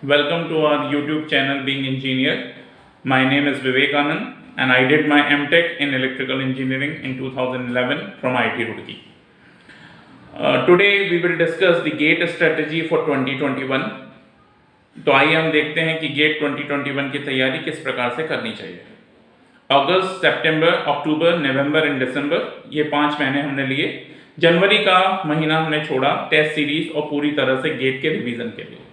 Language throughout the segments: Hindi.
Welcome to our YouTube channel Being Engineer. My name is Vivekanand and I did my MTech in Electrical Engineering in 2011 from IIT Roorkee. Today we will discuss the GATE strategy for 2021. तो आइए हम देखते हैं कि गेट 2021 की तैयारी किस प्रकार से करनी चाहिए। अगस्त, सितंबर, अक्टूबर, नवंबर एंड दिसंबर, ये 5 महीने हमने लिए। जनवरी का महीना हमने छोड़ा टेस्ट सीरीज और पूरी तरह से गेट के रिवीजन के लिए।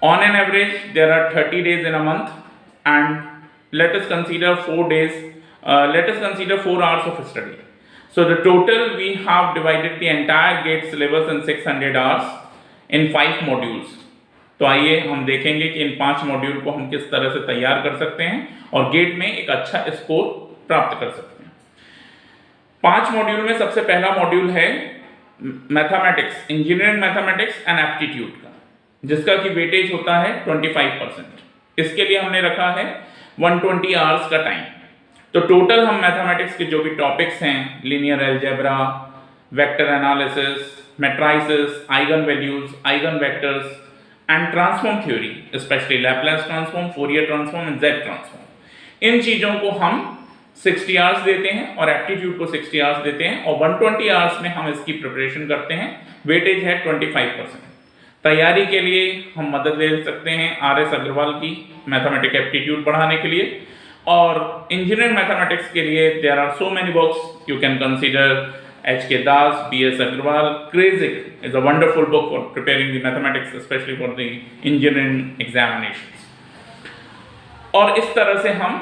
On an average, there are 30 days in a month, and let us consider 4 days. Let us consider 4 hours of study. So the total we have divided the entire GATE syllabus in 600 hours in 5 modules. तो आइए हम देखेंगे कि इन 5 मॉड्यूल को हम किस तरह से तैयार कर सकते हैं और गेट में एक अच्छा स्कोर प्राप्त कर सकते हैं। 5 मॉड्यूल में सबसे पहला मॉड्यूल है mathematics, engineering mathematics and aptitude का, जिसका कि वेटेज होता है 25%। इसके लिए हमने रखा है 120 आवर्स का टाइम। तो टोटल हम मैथमेटिक्स के जो भी टॉपिक्स हैं, linear algebra, vector analysis, matrices, eigen values, eigen vectors and transform theory, specially Laplace transform, Fourier transform and Z transform, इन चीजों को हम 60 आवर्स देते हैं और एप्टीट्यूड को 60 आवर्स देते हैं और 120 आवर्स में हम इसकी प्रिपरेशन करते हैं। वेटेज है 25%। तैयारी के लिए हम मदद ले सकते हैं RS अग्रवाल की मैथमेटिक्स एप्टीट्यूड बढ़ाने के लिए, और इंजीनियरिंग मैथमेटिक्स के लिए there are so many books you can consider H.K. Das, B.S. Agrawal. Kreyszig is a wonderful book for preparing the mathematics, especially for the engineering examinations. और इस तरह से हम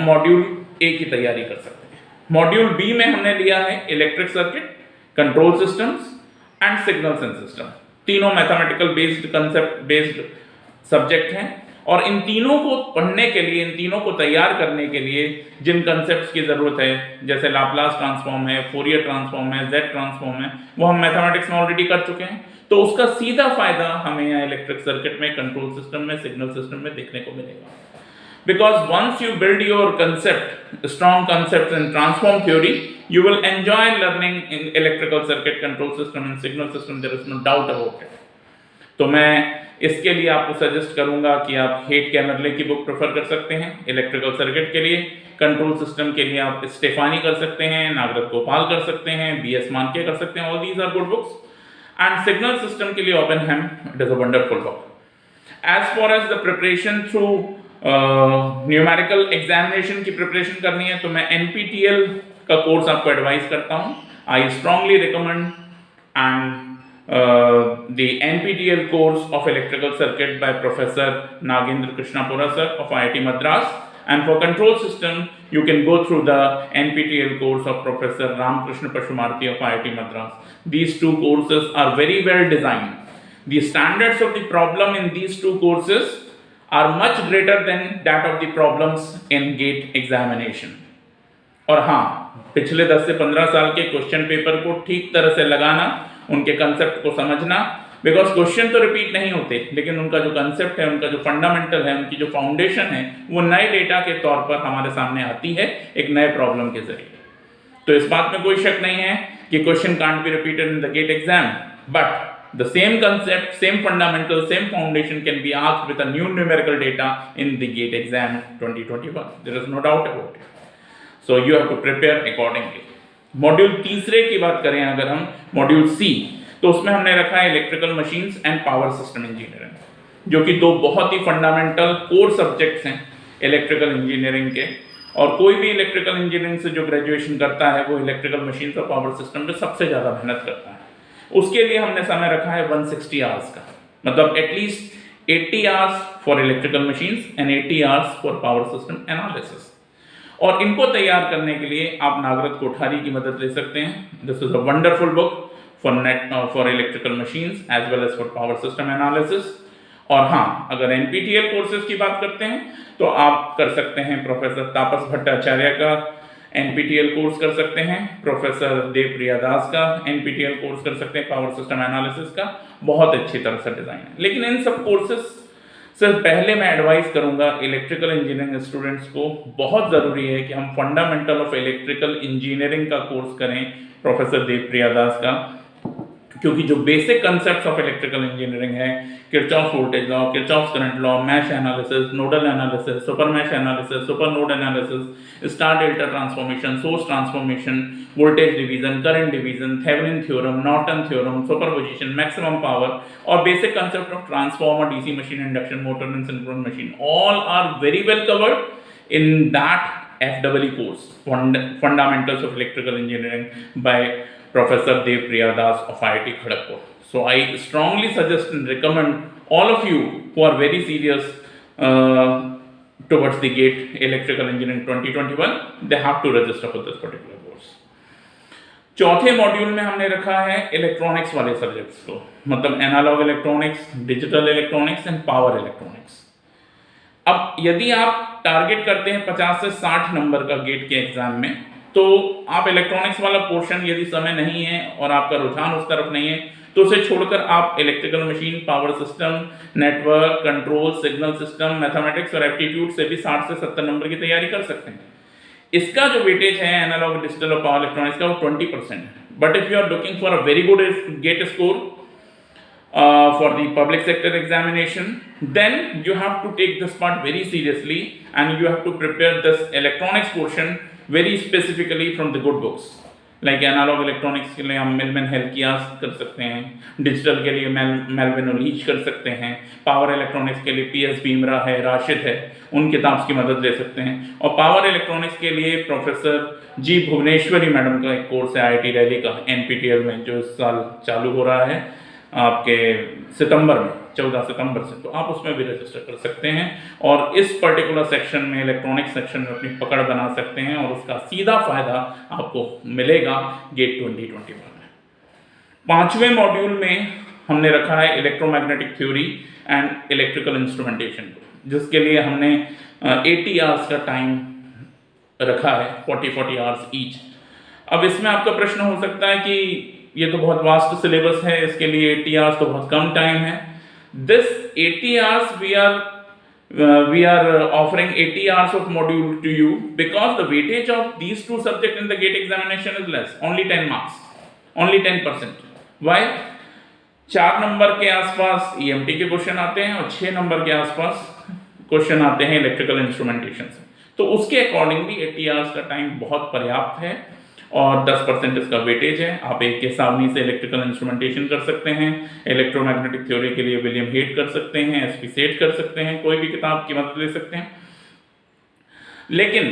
मॉड्यूल ए की तैयारी कर सकते हैं। मॉड्यूल बी में हमने लिया है electric circuit, control systems and signals and system. तीनों mathematical based concept based subject हैं और इन तीनों को पढ़ने के लिए, इन तीनों को तैयार करने के लिए जिन कंसेप्ट्स की ज़रूरत है, जैसे लाप्लास ट्रांसफॉर्म है, फोरियर ट्रांसफॉर्म है, जेड ट्रांसफॉर्म है, वो हम मैथमेटिक्स में ऑलरेडी कर चुके हैं। तो उसका सीधा फायदा हमें यहाँ इलेक्ट्रिक सर्किट में, कंट्रोल सिस्टम में, सिग्नल सिस्टम में देखने को मिलेगा। Because once you build your concept, strong concepts in transform theory, you will enjoy learning in electrical circuit, control system and signal system. There is no doubt about it. तो मैं इसके लिए आपको सजेस्ट करूंगा कि आप हेट कैमरले की बुक प्रेफर कर सकते हैं इलेक्ट्रिकल सर्किट के लिए। कंट्रोल सिस्टम के लिए आप स्टेफानी कर सकते हैं, नागरथ गोपाल कर सकते हैं, BS मानके कर सकते हैं। All these are good books. And signal system के लिए Oppenheim, it is a wonderful book. As far as the preparation through numerical examination की प्रिपरेशन करनी है तो मैं NPTEL का कोर्स आपको एडवाइस करता हूँ। I strongly recommend and the NPTEL course of electrical circuit by Professor Nagendra Krishnapura sir of IIT Madras, and for control system you can go through the NPTEL course of Professor Ramkrishna Pashumarthy of IIT Madras. These two courses are very well designed. The standards of the problem in these two courses are much greater than that of the problems in GATE examination. और हाँ, पिछले 10 से 15 साल के क्वेश्चन पेपर को ठीक तरह से लगाना, उनके कंसेप्ट को समझना, बिकॉज क्वेश्चन तो रिपीट नहीं होते, लेकिन उनका जो कंसेप्ट है, उनका जो फंडामेंटल है, उनकी जो फाउंडेशन है, वो नए डेटा के तौर पर हमारे सामने आती है एक नए प्रॉब्लम के जरिए। तो इस बात में कोई शक नहीं है कि question can't be repeated in the GATE exam, but the same concept, same fundamental, same foundation can be asked with a new numerical data in the GATE exam 2021. There is no doubt about it. So you have to prepare accordingly. Module तीसरे की बात करें अगर हम, मॉड्यूल सी, तो उसमें हमने रखा है electrical machines and power system engineering, जो कि दो बहुत ही फंडामेंटल कोर सब्जेक्ट्स हैं इलेक्ट्रिकल इंजीनियरिंग के। और कोई भी इलेक्ट्रिकल इंजीनियरिंग से जो ग्रेजुएशन करता है वो इलेक्ट्रिकल मशीन्स और पावर सिस्टम में सबसे ज़्यादा मेहनत करता है। उसके लिए हमने समय रखा है 160 आवर्स का, मतलब at least 80 hours for electrical machines and 80 hours for power system analysis. और इनको तैयार करने के लिए आप नागरथ कोठारी की मदद ले सकते हैं। This is a wonderful book for electrical machines as well as for power system analysis. और हाँ, अगर NPTEL कोर्सेज की बात करते हैं तो आप कर सकते हैं प्रोफेसर तापस भट्टाचार्य का NPTEL कोर्स कर सकते हैं, प्रोफेसर देवप्रिया दास का NPTEL कोर्स कर सकते हैं पावर सिस्टम एनालिसिस का। बहुत अच्छी तरह से डिजाइन है। लेकिन इन सब कोर्सेज सर पहले मैं एडवाइस करूंगा इलेक्ट्रिकल इंजीनियरिंग स्टूडेंट्स को, बहुत ज़रूरी है कि हम फंडामेंटल ऑफ इलेक्ट्रिकल इंजीनियरिंग का कोर्स करें प्रोफेसर देवप्रिया दास का, क्योंकि जो basic concepts of electrical engineering है, Kirchhoff voltage law, Kirchhoff current law, mesh analysis, nodal analysis, super mesh analysis, super node analysis, star delta transformation, source transformation, voltage division, current division, Thevenin theorem, Norton theorem, superposition, maximum power और basic concept of transformer, DC machine, induction motor and synchronous machine, all are very well covered in that FEE course, Fundamentals of Electrical Engineering by Professor Dev Priya Das of IIT Kharagpur. So I strongly suggest and recommend all of you who are very serious towards the GATE Electrical Engineering 2021, they have to register for this particular course. चौथे मॉड्यूल में हमने रखा है इलेक्ट्रॉनिक्स वाले सब्जेक्ट्स को, मतलब analogue electronics, digital electronics and power electronics. अब यदि आप टारगेट करते हैं 50 से 60 नंबर का गेट के एग्जाम में, तो आप इलेक्ट्रॉनिक्स वाला पोर्शन यदि समय नहीं है और आपका रुझान उस तरफ नहीं है, तो उसे छोड़कर आप electrical machine, power system, network, control, signal system, mathematics और एप्टीट्यूड से भी 60 से 70 नंबर की तैयारी कर सकते हैं। इसका जो वेटेज है एनालॉग, डिजिटल और पावर इलेक्ट्रॉनिक्स का, वो 20% है। But if you are looking for a very good GATE score for the public sector examination, then you have to take this part very seriously and you have to prepare this electronics portion very specifically from the good books. Like analog electronics के लिए हम मिलमन हेल्कियास कर सकते हैं, डिजिटल के लिए मेलविन ओलीच कर सकते हैं, पावर इलेक्ट्रॉनिक्स के लिए PS बीमरा है, राशिद है, उन किताब की मदद ले सकते हैं। और पावर इलेक्ट्रॉनिक्स के लिए प्रोफेसर जी भुवनेश्वरी मैडम का एक कोर्स है IIT दिल्ली का NPTEL में, जो इस साल चालू हो रहा है आपके सितंबर में, 14 सितंबर से, तो आप उसमें भी रजिस्टर कर सकते हैं और इस पर्टिकुलर सेक्शन में, इलेक्ट्रॉनिक सेक्शन में अपनी पकड़ बना सकते हैं और उसका सीधा फायदा आपको मिलेगा गेट 2021 में। पांचवें मॉड्यूल में हमने रखा है electromagnetic theory and electrical instrumentation, जिसके लिए हमने 80 आवर्स का टाइम रखा है, 40 आवर्स ईच। अब इसमें आपका प्रश्न हो सकता है कि ये तो बहुत वास्ट सिलेबस है, इसके लिए 80 आवर्स तो बहुत कम टाइम है। This 80 hours we are offering 80 hours of module to you because the weightage of these two subjects in the GATE examination is less, only 10 marks, only 10%. Why? 4 number के आसपास EMT के क्वेश्चन आते हैं और 6 नंबर के आसपास क्वेश्चन आते हैं इलेक्ट्रिकल इंस्ट्रूमेंटेशन से, तो उसके अकॉर्डिंगली 80 आवर्स का टाइम बहुत पर्याप्त है और 10% इसका वेटेज है। आप एक के सावनी से इलेक्ट्रिकल इंस्ट्रूमेंटेशन कर सकते हैं, इलेक्ट्रोमैग्नेटिक थ्योरी के लिए विलियम हेट कर सकते हैं, SP सेट कर सकते हैं, कोई भी किताब की मदद ले सकते हैं। लेकिन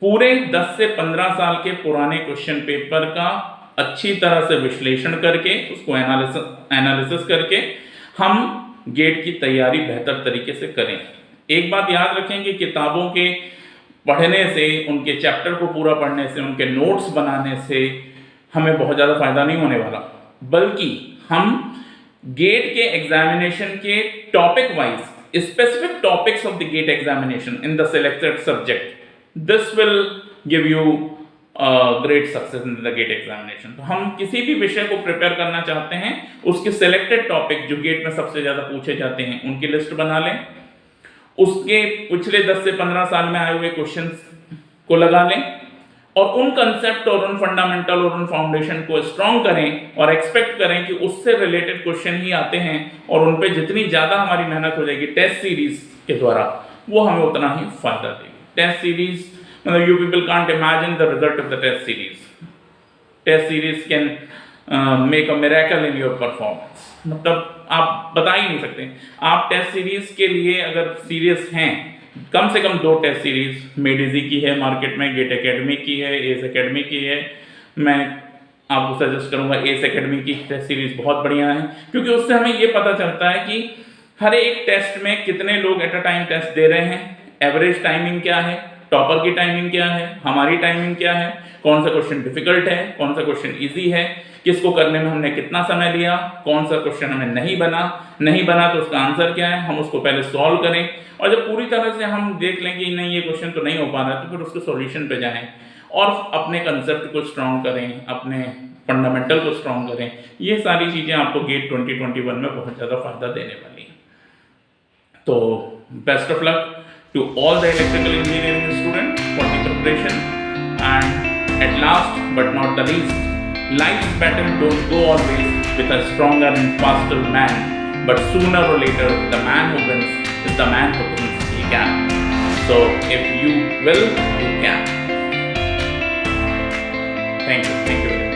पूरे 10 से 15 साल के पुराने क्वेश्चन पेपर का अच्छी तरह से विश्लेषण करके, उसको एनालिसिस करके हम गेट की तैयारी बेहतर तरीके से करें। एक बात याद रखें कि किताबों के पढ़ने से, उनके चैप्टर को पूरा पढ़ने से, उनके नोट्स बनाने से हमें बहुत ज़्यादा फायदा नहीं होने वाला, बल्कि हम गेट के एग्जामिनेशन के topic wise, specific topics of the GATE examination in the selected subject, this will give you great success in the GATE examination. तो हम किसी भी विषय को प्रिपेयर करना चाहते हैं, उसके सिलेक्टेड टॉपिक जो गेट में सबसे ज़्यादा पूछे जाते हैं उनकी लिस्ट बना लें, उसके पिछले 10 से 15 साल में आए हुए क्वेश्चंस को लगा लें और उन कंसेप्ट और उन फंडामेंटल और उन फाउंडेशन को स्ट्रॉन्ग करें और एक्सपेक्ट करें कि उससे रिलेटेड क्वेश्चन ही आते हैं और उन पे जितनी ज़्यादा हमारी मेहनत हो जाएगी टेस्ट सीरीज के द्वारा, वो हमें उतना ही फायदा देगी। टेस्ट सीरीज मतलब you people can't imagine the result of the test series. Test series can make a miracle in your performance, मतलब आप बता ही नहीं सकते। आप टेस्ट सीरीज के लिए अगर सीरियस हैं, कम से कम 2 टेस्ट सीरीज मेडिजी की है मार्केट में, गेट एकेडमी की है, एस एकेडमी की है। मैं आपको सजेस्ट करूंगा एस एकेडमी की टेस्ट सीरीज बहुत बढ़िया है, क्योंकि उससे हमें ये पता चलता है कि हर एक टेस्ट में कितने लोग एट अ टाइम टेस्ट दे रहे हैं, एवरेज टाइमिंग क्या है, टॉपर की टाइमिंग क्या है, हमारी टाइमिंग क्या है, कौन सा क्वेश्चन डिफिकल्ट है, कौन सा क्वेश्चन ईजी है, किसको करने में हमने कितना समय लिया, कौन सा क्वेश्चन हमें नहीं बना तो उसका आंसर क्या है, हम उसको पहले सॉल्व करें और जब पूरी तरह से हम देख लें कि नहीं ये क्वेश्चन तो नहीं हो पा रहा है, तो फिर उसके सॉल्यूशन पे जाएं और अपने कंसेप्ट को स्ट्रॉन्ग करें, अपने फंडामेंटल को स्ट्रॉन्ग करें। ये सारी चीज़ें आपको गेट 2021 में बहुत ज़्यादा फायदा देने वाली हैं। तो best of luck to all the electrical engineering students for the preparation, and at last but not the least, Life's battle don't go always with a stronger and faster man, but sooner or later, the man who wins is the man who thinks he can. So, if you will, you can. Thank you. Thank you.